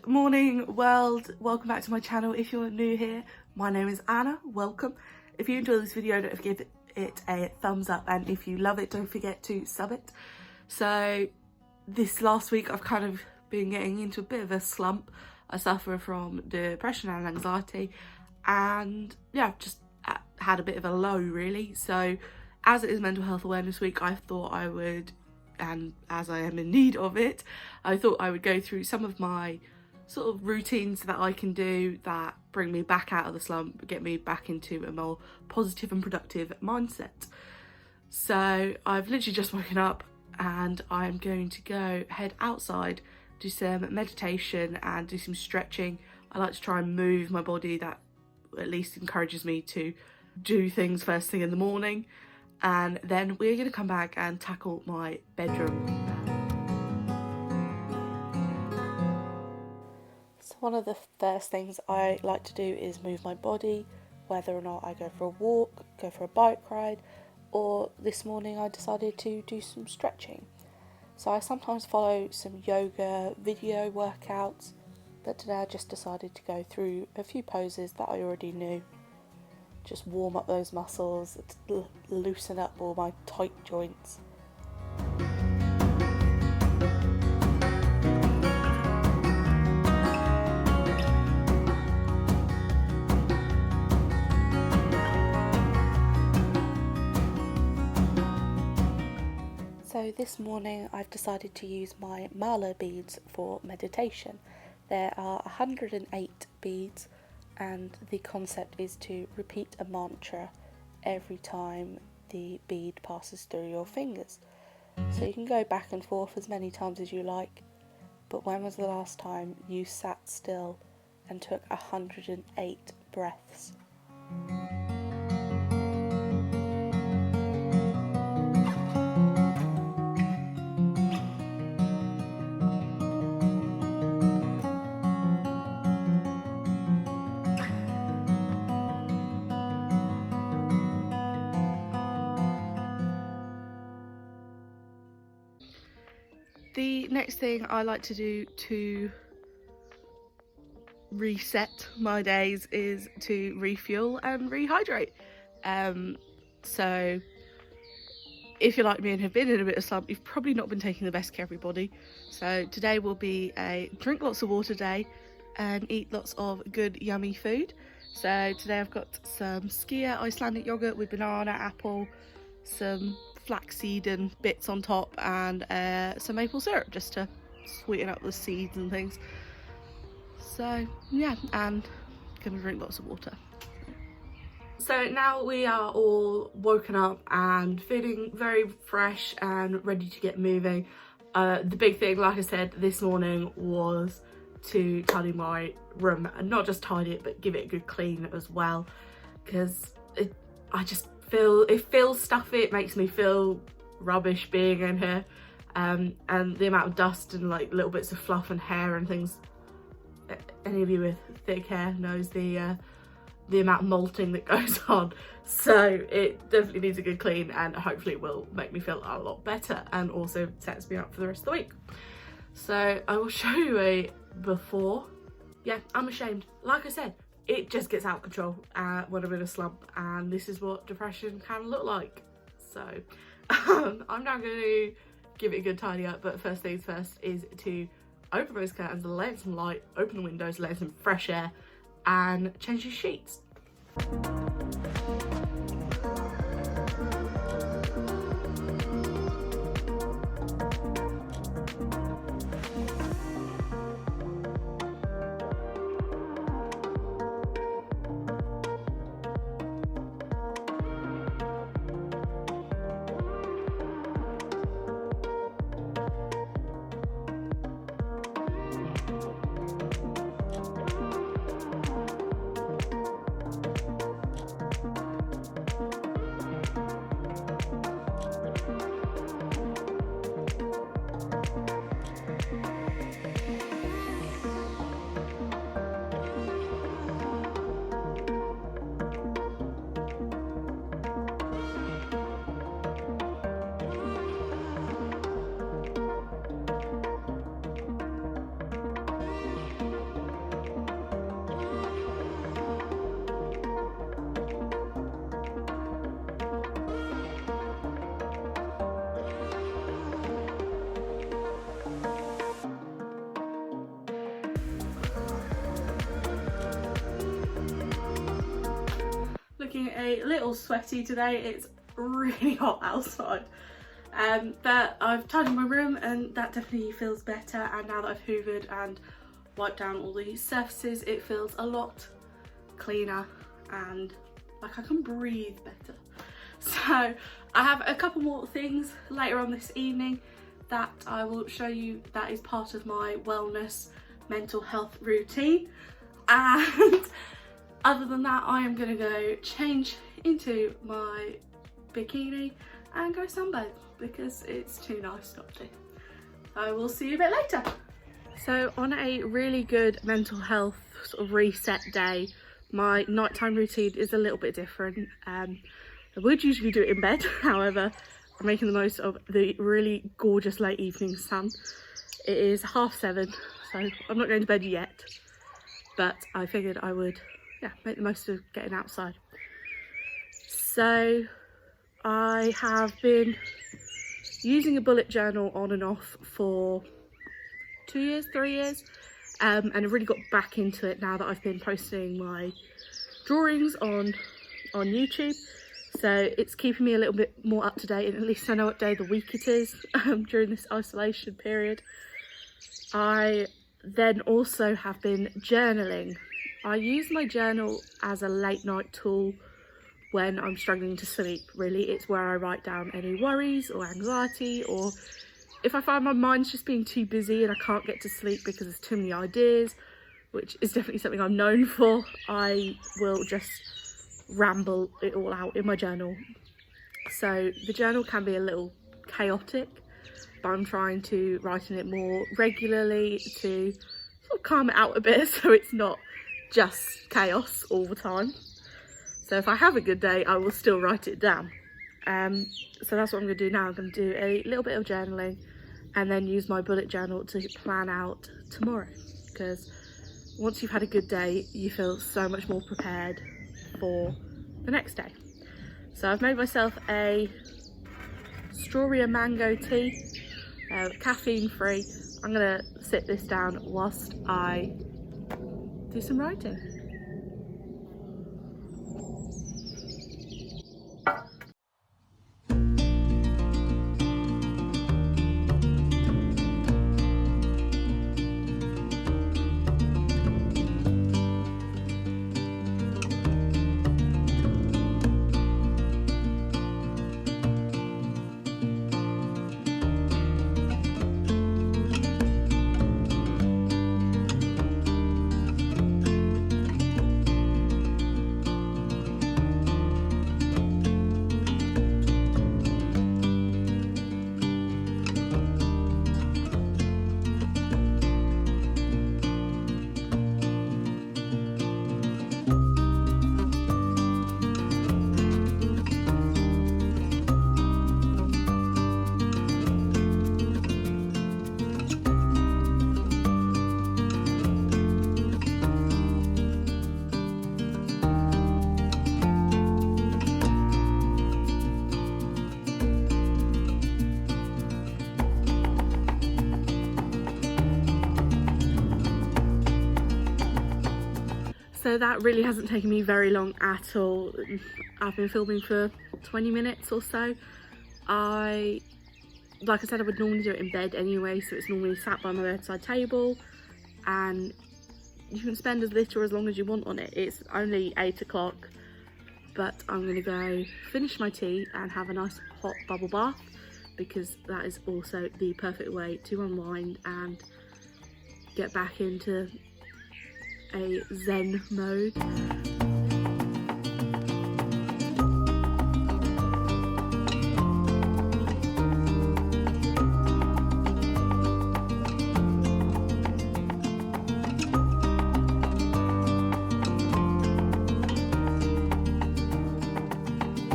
Morning world, welcome back to my channel. If you're new here, my name is Anna, welcome. If you enjoy this video, don't forget to give it a thumbs up, and if you love it, don't forget to sub it. So this last week I've kind of been getting into a bit of a slump. I suffer from depression and anxiety, and yeah, just had a bit of a low really. So as it is Mental Health Awareness Week, I thought I would, and as I am in need of it, I thought I would go through some of my sort of routines that I can do that bring me back out of the slump, get me back into a more positive and productive mindset. So I've literally just woken up and I'm going to head outside, do some meditation and do some stretching. I like to try and move my body. That at least encourages me to do things first thing in the morning. And then we're going to come back and tackle my bedroom. So one of the first things I like to do is move my body, whether or not I go for a walk, go for a bike ride, or this morning I decided to do some stretching. So I sometimes follow some yoga video workouts, but today I just decided to go through a few poses that I already knew. Just warm up those muscles, loosen up all my tight joints. So this morning I've decided to use my mala beads for meditation. There are 108 beads, and the concept is to repeat a mantra every time the bead passes through your fingers. So you can go back and forth as many times as you like, but when was the last time you sat still and took 108 breaths? The next thing I like to do to reset my days is to refuel and rehydrate. So if you're like me and have been in a bit of slump, you've probably not been taking the best care of your body. So today will be a drink lots of water day and eat lots of good yummy food. So today I've got some skyr Icelandic yogurt with banana, apple, some flaxseed and bits on top, and some maple syrup just to sweeten up the seeds and things. So yeah, and gonna drink lots of water. So now we are all woken up and feeling very fresh and ready to get moving. The big thing, like I said, this morning was to tidy my room, and not just tidy it but give it a good clean as well, because it feels stuffy. It makes me feel rubbish being in here, and the amount of dust and like little bits of fluff and hair and things. Any of you with thick hair knows the amount of molting that goes on. So it definitely needs a good clean, and hopefully it will make me feel a lot better and also sets me up for the rest of the week. So I will show you a before. Yeah, I'm ashamed. Like I said, it just gets out of control when I'm in a slump, and this is what depression can look like. So I'm now going to give it a good tidy up, but first things first is to open those curtains, let in some light, open the windows, let in some fresh air, and change your sheets. looking a little sweaty today. It's really hot outside. But I've tidied my room and that definitely feels better, and now that I've hoovered and wiped down all the surfaces, it feels a lot cleaner and like I can breathe better. So I have a couple more things later on this evening that I will show you that is part of my wellness mental health routine, and other than that I am going to go change into my bikini and go sunbathe because it's too nice not to. I will see you a bit later. So on a really good mental health sort of reset day, my nighttime routine is a little bit different. I would usually do it in bed, however I'm making the most of the really gorgeous late evening sun. It is 7:30, so I'm not going to bed yet, but I figured I would make the most of getting outside. So I have been using a bullet journal on and off for 2 years, 3 years, and I've really got back into it now that I've been posting my drawings on YouTube. So it's keeping me a little bit more up to date, and at least I know what day of the week it is during this isolation period. I then also have been journaling. I use my journal as a late night tool when I'm struggling to sleep, really. It's where I write down any worries or anxiety, or if I find my mind's just being too busy and I can't get to sleep because there's too many ideas, which is definitely something I'm known for, I will just ramble it all out in my journal. So the journal can be a little chaotic, but I'm trying to write in it more regularly to sort of calm it out a bit so it's not just chaos all the time. So if I have a good day, I will still write it down. So that's what I'm going to do now. I'm going to do a little bit of journaling and then use my bullet journal to plan out tomorrow, because once you've had a good day you feel so much more prepared for the next day. So I've made myself a strawberry and mango tea, caffeine free. I'm going to sit this down whilst I do some writing. So that really hasn't taken me very long at all. I've been filming for 20 minutes or so. Like I said, I would normally do it in bed anyway, so it's normally sat by my bedside table, and you can spend as little or as long as you want on it. It's only 8 o'clock, but I'm going to go finish my tea and have a nice hot bubble bath, because that is also the perfect way to unwind and get back into a zen mode.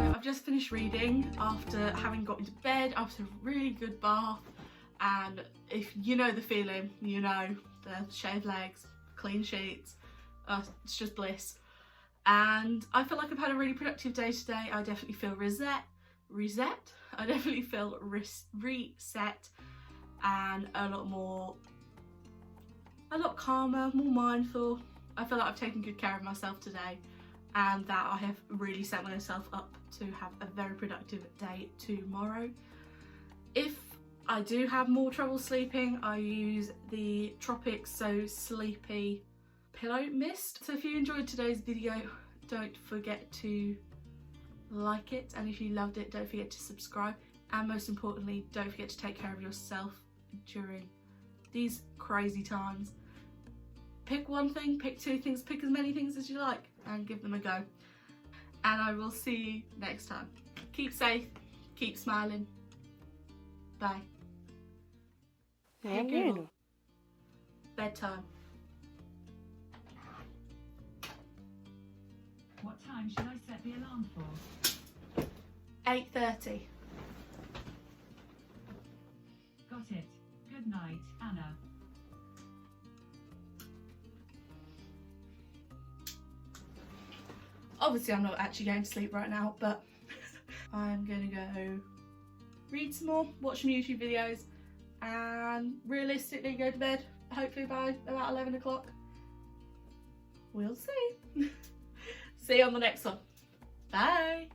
I've just finished reading after having got into bed after a really good bath, and if you know the feeling, you know, the shaved legs, clean sheets, it's just bliss. And I feel like I've had a really productive day today. I definitely feel reset. I definitely feel reset and a lot calmer, more mindful. I feel like I've taken good care of myself today, and that I have really set myself up to have a very productive day tomorrow. If I do have more trouble sleeping, I use the Tropics So Sleepy pillow mist. So if you enjoyed today's video, don't forget to like it, and if you loved it, don't forget to subscribe, and most importantly, don't forget to take care of yourself during these crazy times. Pick one thing, pick two things, pick as many things as you like and give them a go. And I will see you next time. Keep safe, keep smiling. Bye. Hey Google, bedtime. What time should I set the alarm for? 8:30. Got it. Good night, Anna. Obviously I'm not actually going to sleep right now, but I'm going to go read some more, watch some YouTube videos, and realistically go to bed, hopefully by about 11 o'clock. We'll see. See you on the next one. Bye.